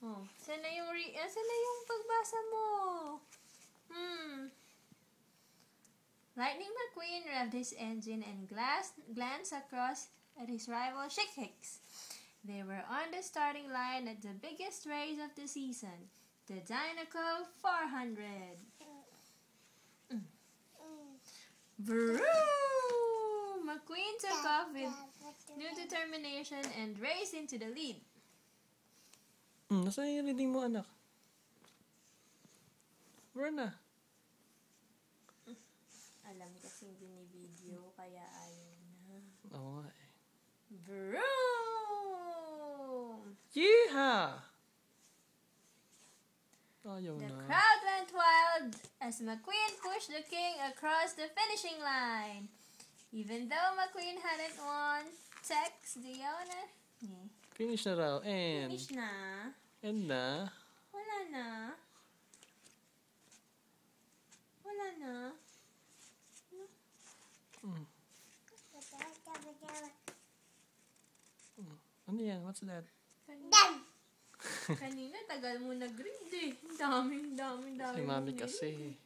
Oh, saan na yung pagbasa mo? Lightning McQueen revved his engine and glanced across at his rival Chick Hicks. They were on the starting line at the biggest race of the season, the Dinoco 400. Vroom! McQueen took off with new determination and raced into the lead. Nasaan yung reading mo, anak? Where na? Alam kasi hindi ni video, kaya ayaw na. Oo nga eh. Vroom! Yeehaw! Ayaw The na. crowd went wild as McQueen pushed the king across the finishing line. Even though McQueen hadn't won, Tex, the owner, Finish na raw. finish na. And na. Wala na. Wala na. Ano yan? What's that? Kanina, tagal mo nag-read eh. Dami. Si mami kasi.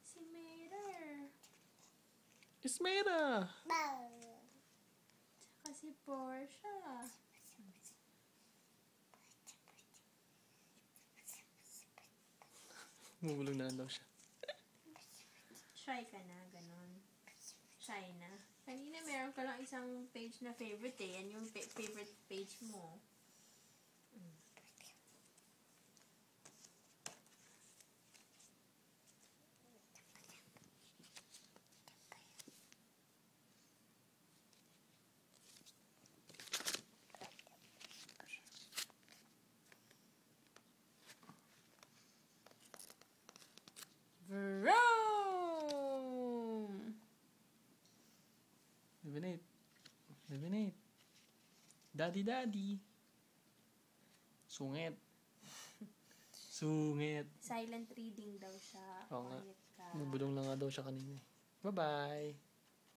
Si Mater. Ismera! Tsaka si Portia. Bumulong na lang daw siya. Shy ka na, ganon. Shy na. Kanina meron ka lang isang page na favorite eh. Yan yung favorite page mo. Vroom! Lemonade. Daddy. Sungit. Silent reading daw siya. Oo nga. Quiet ka. Bubulong lang nga daw siya kanina. Bye-bye.